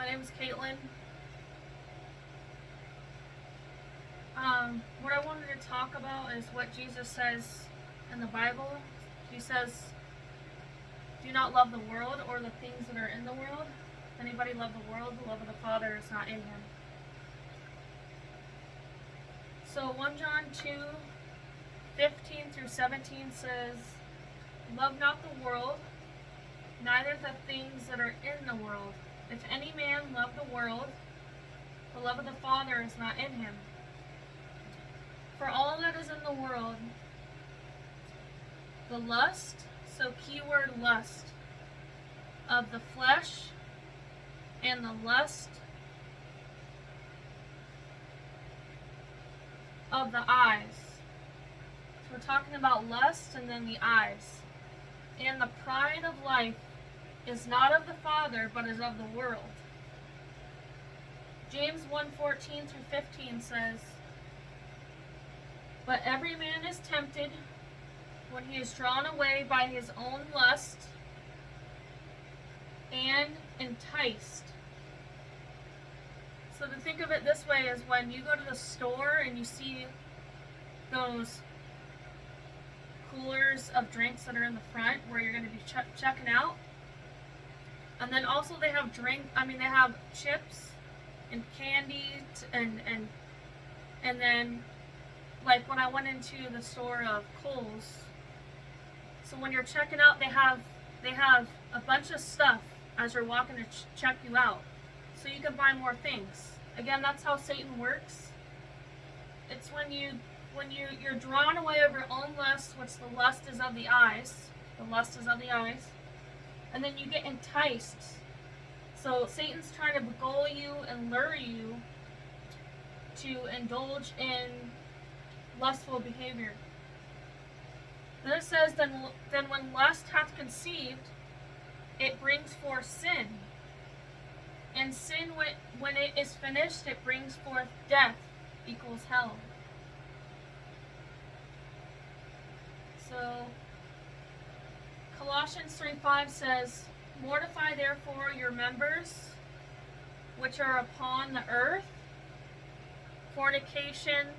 name is Caitlin. What I wanted to talk about is what Jesus says in the Bible. He says, do not love the world or the things that are in the world. If anybody love the world, the love of the Father is not in him. So 1 John 2:15-17 says, love not the world, neither the things that are in the world. If any man love the world, the love of the Father is not in him. For all that is in the world, the lust, so keyword lust, of the flesh, and the lust of the eyes. So we're talking about lust and then the eyes. And the pride of life is not of the Father, but is of the world. James 1:14-15 says, but every man is tempted when he is drawn away by his own lust and enticed. So to think of it this way is when you go to the store and you see those coolers of drinks that are in the front where you're going to be checking out. And then also they have they have chips and candy and then like when I went into the store of Kohl's, so when you're checking out, they have a bunch of stuff as you're walking to check you out, so you can buy more things. Again, that's how Satan works. It's when you're drawn away of your own lust, which the lust is of the eyes. The lust is of the eyes, and then you get enticed. So Satan's trying to beguile you and lure you to indulge in lustful behavior. Then it says, then when lust hath conceived, it brings forth sin. And sin, when it is finished, it brings forth death, equals hell. So Colossians 3:5 says, mortify therefore your members which are upon the earth, fornication,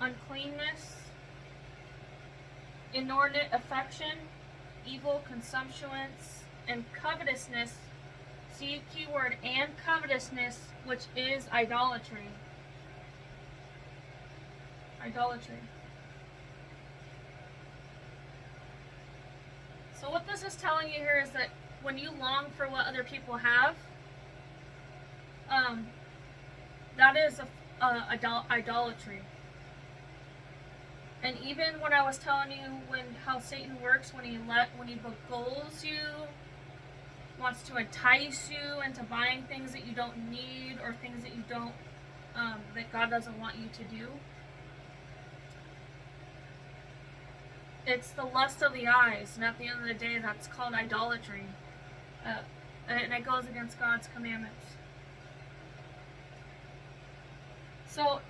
uncleanness, inordinate affection, evil consumptuous, and covetousness. See keyword and covetousness, which is idolatry. Idolatry. So what this is telling you here is that when you long for what other people have, that is idolatry. And even when I was telling you how Satan works, when he beguiles you, wants to entice you into buying things that you don't need or things that you don't that God doesn't want you to do. It's the lust of the eyes, and at the end of the day, that's called idolatry, and it goes against God's commandments. So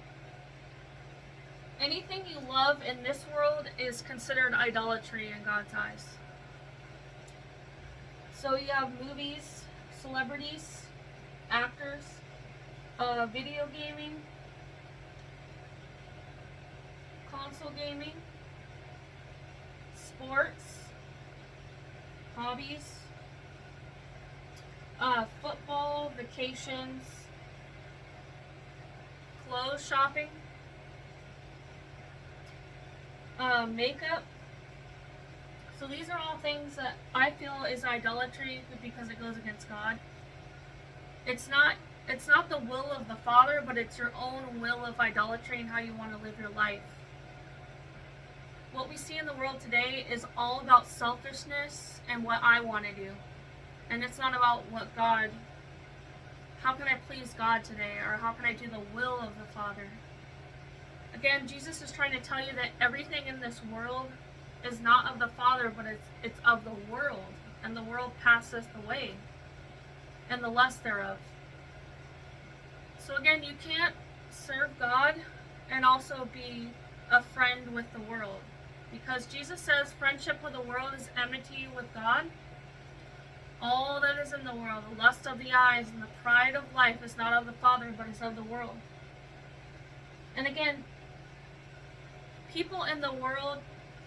anything you love in this world is considered idolatry in God's eyes. So you have movies, celebrities, actors, video gaming, console gaming, sports, hobbies, football, vacations, clothes shopping, makeup. So these are all things that I feel is idolatry because it goes against God. It's not the will of the Father, but it's your own will of idolatry and how you want to live your life. What we see in the world today is all about selfishness and what I want to do. And it's not about how can I please God today, or how can I do the will of the Father. Again, Jesus is trying to tell you that everything in this world is not of the Father, but it's of the world. And the world passeth away, and the lust thereof. So again, you can't serve God and also be a friend with the world. Because Jesus says friendship with the world is enmity with God. All that is in the world, the lust of the eyes and the pride of life, is not of the Father, but is of the world. And again, people in the world,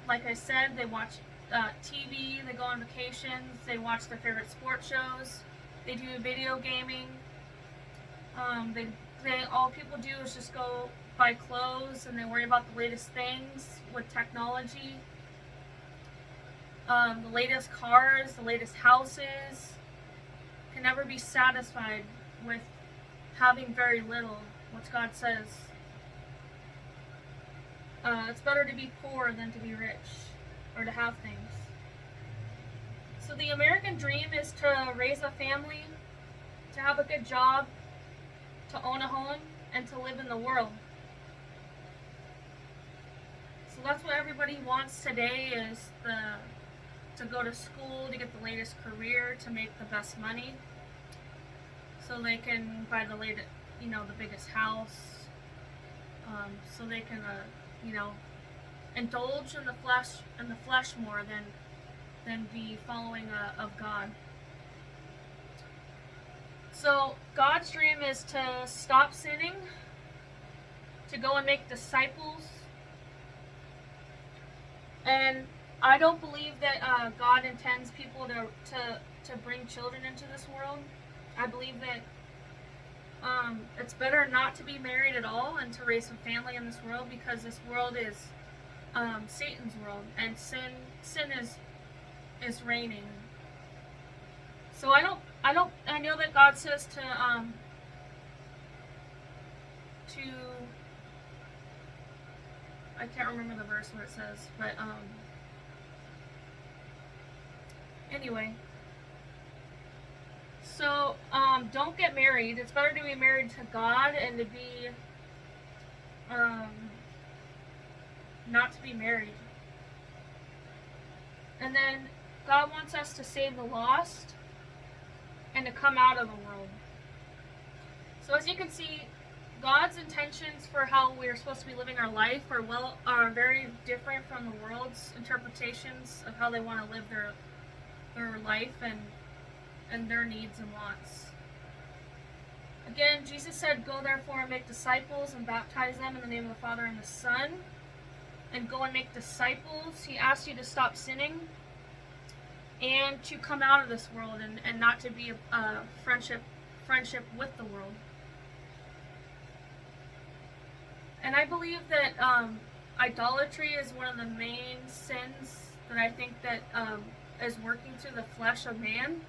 like I said, they watch TV, they go on vacations, they watch their favorite sports shows, they do video gaming. All people do is just go buy clothes, and they worry about the latest things with technology, the latest cars, the latest houses. Can never be satisfied with having very little, which God says. It's better to be poor than to be rich, or to have things. So the American dream is to raise a family, to have a good job, to own a home, and to live in the world. So that's what everybody wants today, is to go to school, to get the latest career, to make the best money, so they can buy the latest, the biggest house, so they can, indulge in the flesh more than be following of God. So God's dream is to stop sinning, to go and make disciples. And I don't believe that God intends people to bring children into this world. I believe that it's better not to be married at all and to raise a family in this world, because this world is Satan's world, and sin is reigning. So I know that God says to I can't remember the verse where it says, but anyway. So don't get married. It's better to be married to God and to be not to be married. And then God wants us to save the lost and to come out of the world. So as you can see, God's intentions for how we're supposed to be living our life are very different from the world's interpretations of how they want to live their life and their needs and wants. Again, Jesus said, "Go therefore and make disciples and baptize them in the name of the Father and the Son." And go and make disciples. He asks you to stop sinning and to come out of this world, and not to be a friendship with the world. And I believe that idolatry is one of the main sins that I think that is working through the flesh of man.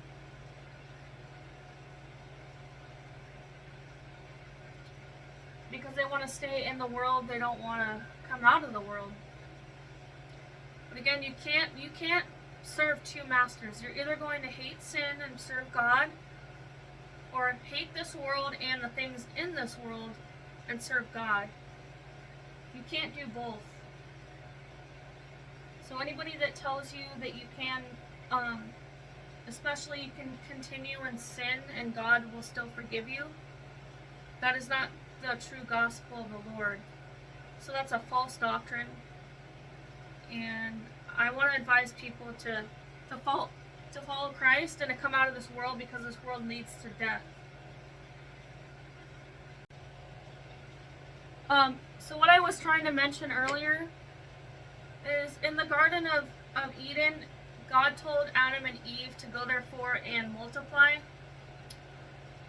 Because they want to stay in the world, they don't want to come out of the world. But again, you can't serve two masters. You're either going to hate sin and serve God, or hate this world and the things in this world and serve God. You can't do both. So anybody that tells you that you can, especially you can continue in sin and God will still forgive you, that is not the true gospel of the Lord. So that's a false doctrine. And I want to advise people to follow Christ and to come out of this world, because this world leads to death. So what I was trying to mention earlier is, in the Garden of Eden, God told Adam and Eve to go therefore and multiply.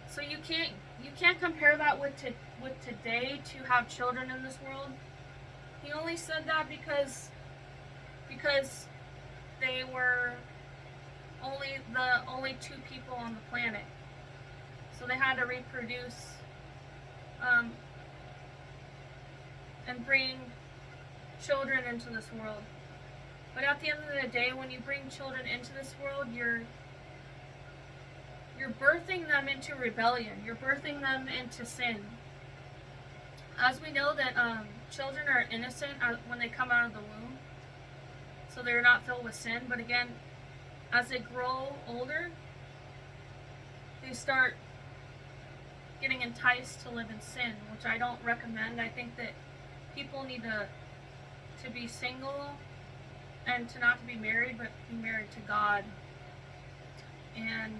So you can't compare that with today, to have children in this world. He only said that because they were only two people on the planet, so they had to reproduce and bring children into this world. But at the end of the day, when you bring children into this world, you're birthing them into rebellion. You're birthing them into sin. As we know that children are innocent when they come out of the womb, so they're not filled with sin. But again, as they grow older, they start getting enticed to live in sin, which I don't recommend. I think that people need to be single and to not to be married, but be married to God. and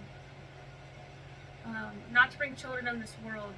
not to bring children in this world,